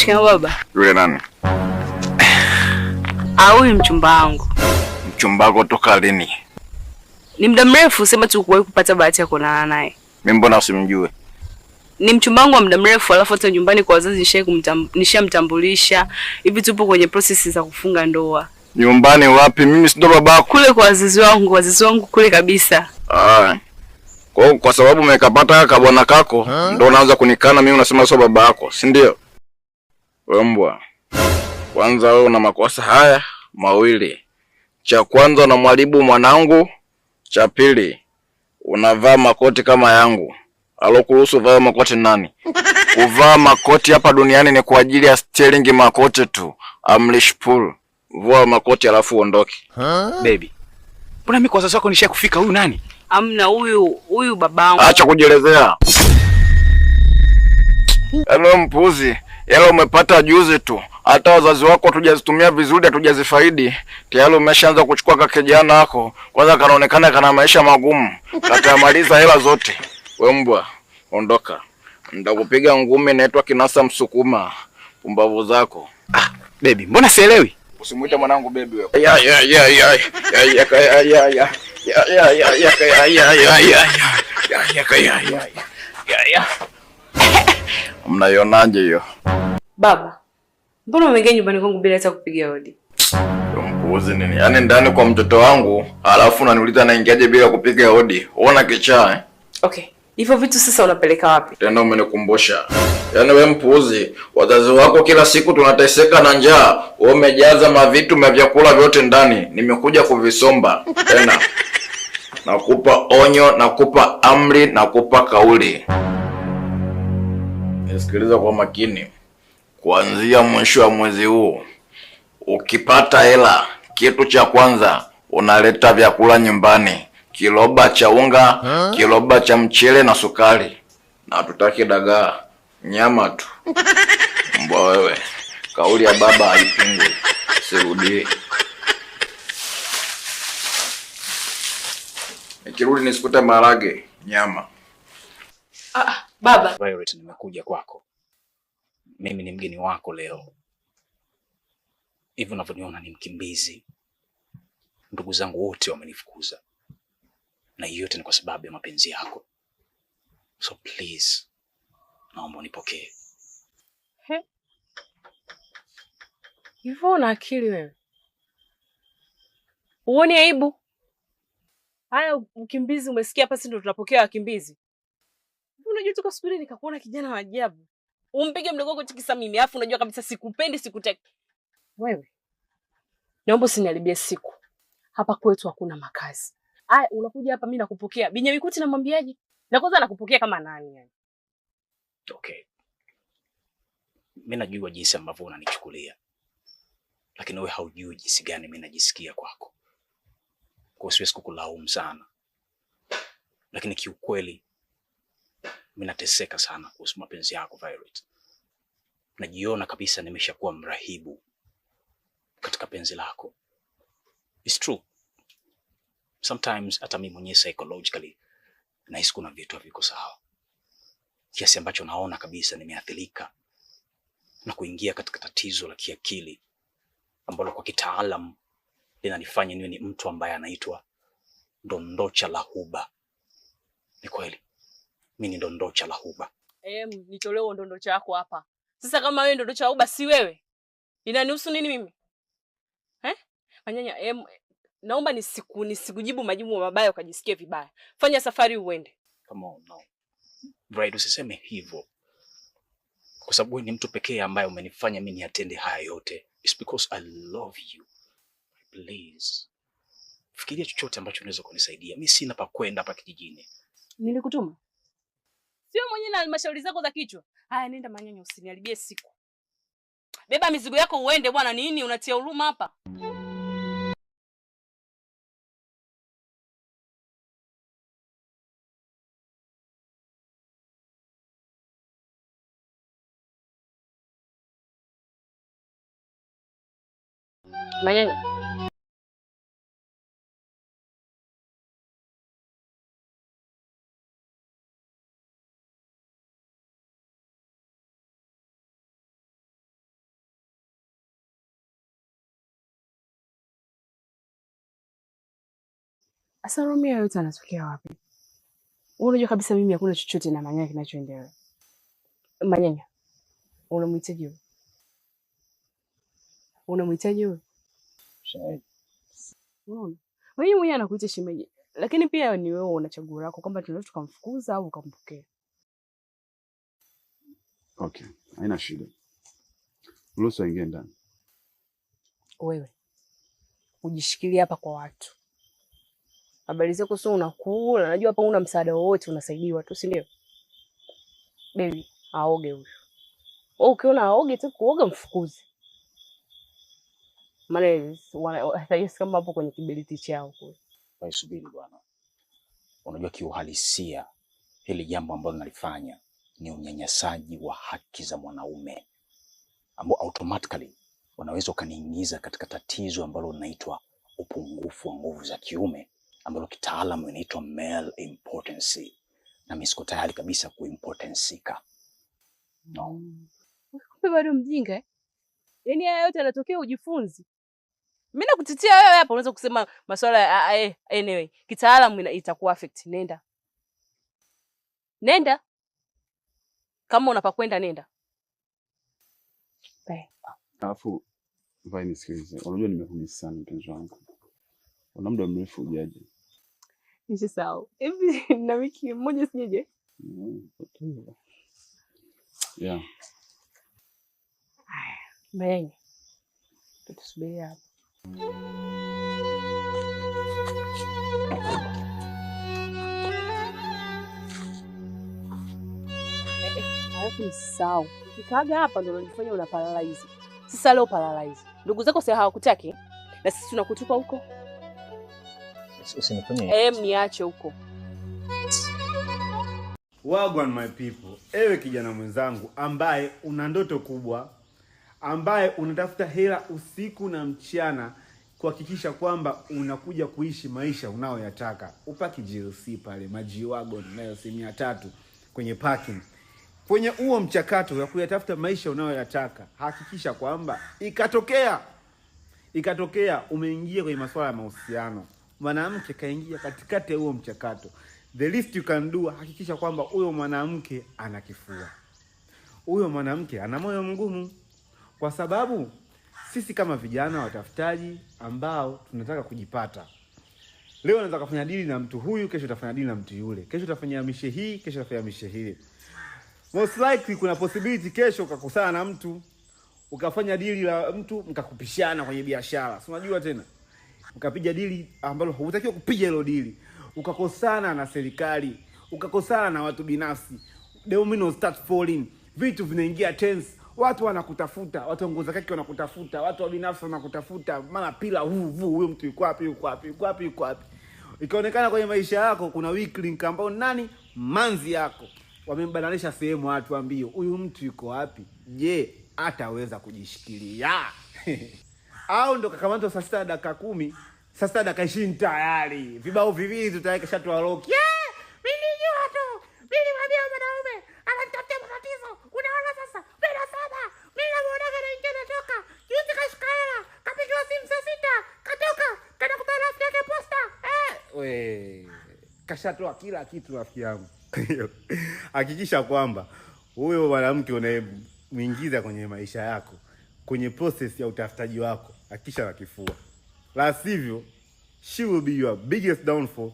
Shikamoo baba. Yule nani? Huyu mchumba wangu. Mchumba wako toka lini? Ni muda mrefu, sema tu kuwahi kupata bahati ya kuonana naye. Mimi mbona usimjue? Ni mchumba wangu wa muda mrefu, alafu hata nyumbani kwa wazazi nishamtambulisha. Hivi tupo kwenye process za kufunga ndoa. Nyumbani wapi? Mimi si ndo babako. Kule kwa wazazi wangu kule kabisa. Kwa sababu umekapata kabwana kako, ndo unaanza kunikana mimi unasema sio baba yako, si ndio? Wewe mbwa. Kwanza wewe una makosa haya mawili. Cha kwanza unamwaribu mwanangu, cha pili unavaa makoti kama yangu. Alokuruhusu vaa makoti nani? Kuvaa makoti hapa duniani ni kwa ajili ya steering makoti tu. Amrish pull. Vua makoti alafu uondoke. Baby. Mbona mimi kwa wazazi wako nishakufika, huyu nani? Amna, huyu babangu. Acha kujielezea. Hello mpuzi. Yale umepata juzi tu. Hata wazazi wako hatujazitumia vizuri, hatujazifaidi. Tayari umeshaanza kuchukua kakijana wako. Kwanza kanaonekana kana maisha magumu. Katamaliza hela zote. Wewe mbwa, ondoka. Nitakupiga ngumi inaitwa kinasa msukuma. Pumbavu zako. Baby, mbona sielewi? Usimuite mwanangu baby wewe. Mnaionaje hiyo? Baba, mbona umeingia nyumbani kwangu bila hata kupiga hodi? Mpuuzi nini? Yaani ndani kwa mtoto wangu, alafu unaniuliza naingiaje bila kupiga hodi? Uona kichaa eh? Okay. Hivyo vitu sasa unapeleka wapi? Tena umenikumbusha. Yaani wewe mpuuzi, wazazi wako kila siku tunateseka na njaa. Wewe umejaza mavitu vya vyakula vyote ndani. Nimekuja kuvisomba. Tena nakupa onyo, nakupa amri, nakupa kauli. Nisikiliza kwa makini. Kuanzia mwisho wa mwezi huu, ukipata hela, kitu cha kwanza unaleta vyakula nyumbani. Kiloba cha unga, kiloba cha mchele na sukari. Na hatutaki dagaa, nyama tu. Mbwa wewe, kauli ya baba haipingwi. Sirudie. Nikirudi nisikute maharage, nyama. Baba. Violet, nimekuja kwako. Mimi ni mgeni wako leo. Hivi unavyoniona ni mkimbizi. Ndugu zangu wote wamenifukuza. Na yote ni kwa sababu ya mapenzi yako. So please, naomba unipokee. Hivyo una akili wewe? Uone aibu? Haya mkimbizi umesikia hapa, si ndio tunapokea wakimbizi? Unajua tuko subiri nikakuona kijana wa ajabu. Umpige mdogo wako tikisa mimi, afu unajua kabisa sikupendi, sikutaki. Wewe. Naomba usiniharibie siku. Hapa kwetu hakuna makazi. Haya unakuja hapa mimi nakupokea. Binyamikuti namwambiaje? Na kwanza nakupokea kama nani yani? Okay. Mimi najua jinsi ambavyo unanichukulia. Lakini wewe haujui jinsi gani mimi najisikia kwako. Kwa siwezi kukulaumu sana. Lakini kiukweli mimi nateseka sana kuhusu mapenzi yako Violet. Najiona kabisa nimeshakuwa mrahibu katika penzi lako. It's true. Sometimes hata mimi mwenyewe psychologically nahisi kuna vitu haviko sawa. Kiasi ambacho naona kabisa nimeathirika na kuingia katika tatizo la kiakili ambalo kwa kitaalamu linanifanya niwe ni mtu ambaye anaitwa ndondocha la huba. Ni kweli. Mimi ni ndondocha la huba. Nitolee ndondocha yako hapa. Sasa kama wewe ndondocha la huba si wewe, inanihusu nini mimi? Manyanya, naomba nisikujibu majibu mabaya ukajisikia vibaya. Fanya safari uende. Come on, no. Right, usiseme hivyo. Kwa sababu wewe ni mtu pekee ambaye umenifanya mimi niatende haya yote. It's because I love you. Please. Fikiria chochote ambacho unaweza kunisaidia. Mimi sina pa kwenda hapa kijijini. Nilikutuma? Sio mwenyewe na halmashauri zako za kichwa. Haya nenda Manyanya, usiniharibie siku. Beba mizigo yako uende bwana, nini unatia huruma hapa? Manyanya. Asa Romeo yote anatokea wapi? Unajua kabisa mimi hakuna chochote na Manyanya kinachoendelea. Manyanya. Unamhitaji wewe? Unamhitaji wewe? Shahidi. Unaona? Wewe mwenyewe anakuita shemeji. Lakini pia ni wewe una chaguo lako kwamba tunaweza tukamfukuza au ukampokea. Okay, haina shida. Ruhusu aingie ndani. Wewe ujishikilie hapa kwa watu. Habari zako sio unakula, najua hapa una msaada wowote, unasaidiwa tu, si ndio? Baby, aoge huyo. Wewe ukiona aoge tu kuoga mfukuze. Maana hata kama hapo kwenye kiberiti chao kule. Wewe subiri bwana. Unajua kiuhalisia hili jambo ambalo nalifanya ni unyanyasaji wa haki za mwanaume ambao automatically unaweza ukaniingiza katika tatizo ambalo linaitwa upungufu wa nguvu za kiume ambalo kitaalamu inaitwa male impotency, na mimi siko tayari kabisa kuimpotensika. No. Kumbe bado mjinga eh? Yaani haya yote yanatokea ujifunzi. Mimi nakutetea wewe hapa, unaweza kusema masuala anyway, kitaalamu itakuwa affect. Nenda. Kama unapakwenda nenda. Alafu vai nisikilize. Unajua nimekumisi sana mpenzi wangu. Una muda mrefu hujaje. Nisisahau. Hivi na wiki moja sijeje? Yeah. Manyanya. Tutasubiri hapa. Alafu nisisahau. Ukikaga hapa ndio unajifanya una paralyze. Sasa leo paralyze. Ndugu zako si hawakutaki na sisi tunakutupa huko. Usinifanye. Niache huko. Wagwan my people. Ewe kijana mwenzangu ambaye una ndoto kubwa, ambaye unatafuta hela usiku na mchana kuhakikisha kwamba unakuja kuishi maisha unayoyataka. Upaki GLC pale Maji Wagon nayo 300 kwenye parking. Kwenye huo mchakato wa kuyatafuta maisha unayoyataka, hakikisha kwamba ikatokea umeingia kwenye masuala ya mahusiano. Mwanamke kaingia katikati ya huo mchakato. The least you can do, hakikisha kwamba huyo mwanamke ana kifua. Huyo mwanamke ana moyo mgumu. Kwa sababu sisi kama vijana watafutaji ambao tunataka kujipata. Leo unaweza kufanya dili na mtu huyu, kesho utafanya dili na mtu yule. Kesho utafanya mishe hii, kesho utafanya mishe hile. Most likely kuna possibility kesho ukakosana na mtu, ukafanya dili la mtu mkakupishana kwenye biashara. Si unajua tena? Ukapiga dili ambalo hutakiwa kupiga hilo dili. Ukakosana na serikali, ukakosana na watu binafsi. Domino start falling. Vitu vinaingia tense. Watu wanakutafuta, watu ongoza kake wanakutafuta, watu wa binafsi wanakutafuta, mara pila huyo mtu yuko wapi. Ikaonekana kwenye maisha yako kuna weak link ambao nani? Manzi yako. Wamembananisha sehemu watu ambio, huyu mtu yuko wapi? Je, ataweza kujishikilia? Au ndo kakamatwa saa 6 dakika 10, saa 6 dakika 20 tayari. Vibao viwili tutaweka shatu wa roki. Mimi nijua tu. Mimi mwambia mwanaume, anatafuta matatizo. Unaona sasa? Bila saba. Mimi namuona anaingia natoka. Juzi kashikana, kapigiwa simu saa 6, katoka, kana kutana rafiki yake posta. Kashatoa kila kitu rafiki yangu. Hakikisha kwamba huyo mwanamke unayemuingiza kwenye maisha yako, kwenye process ya utafutaji wako, hakikisha na kifua. La sivyo, she will be your biggest downfall.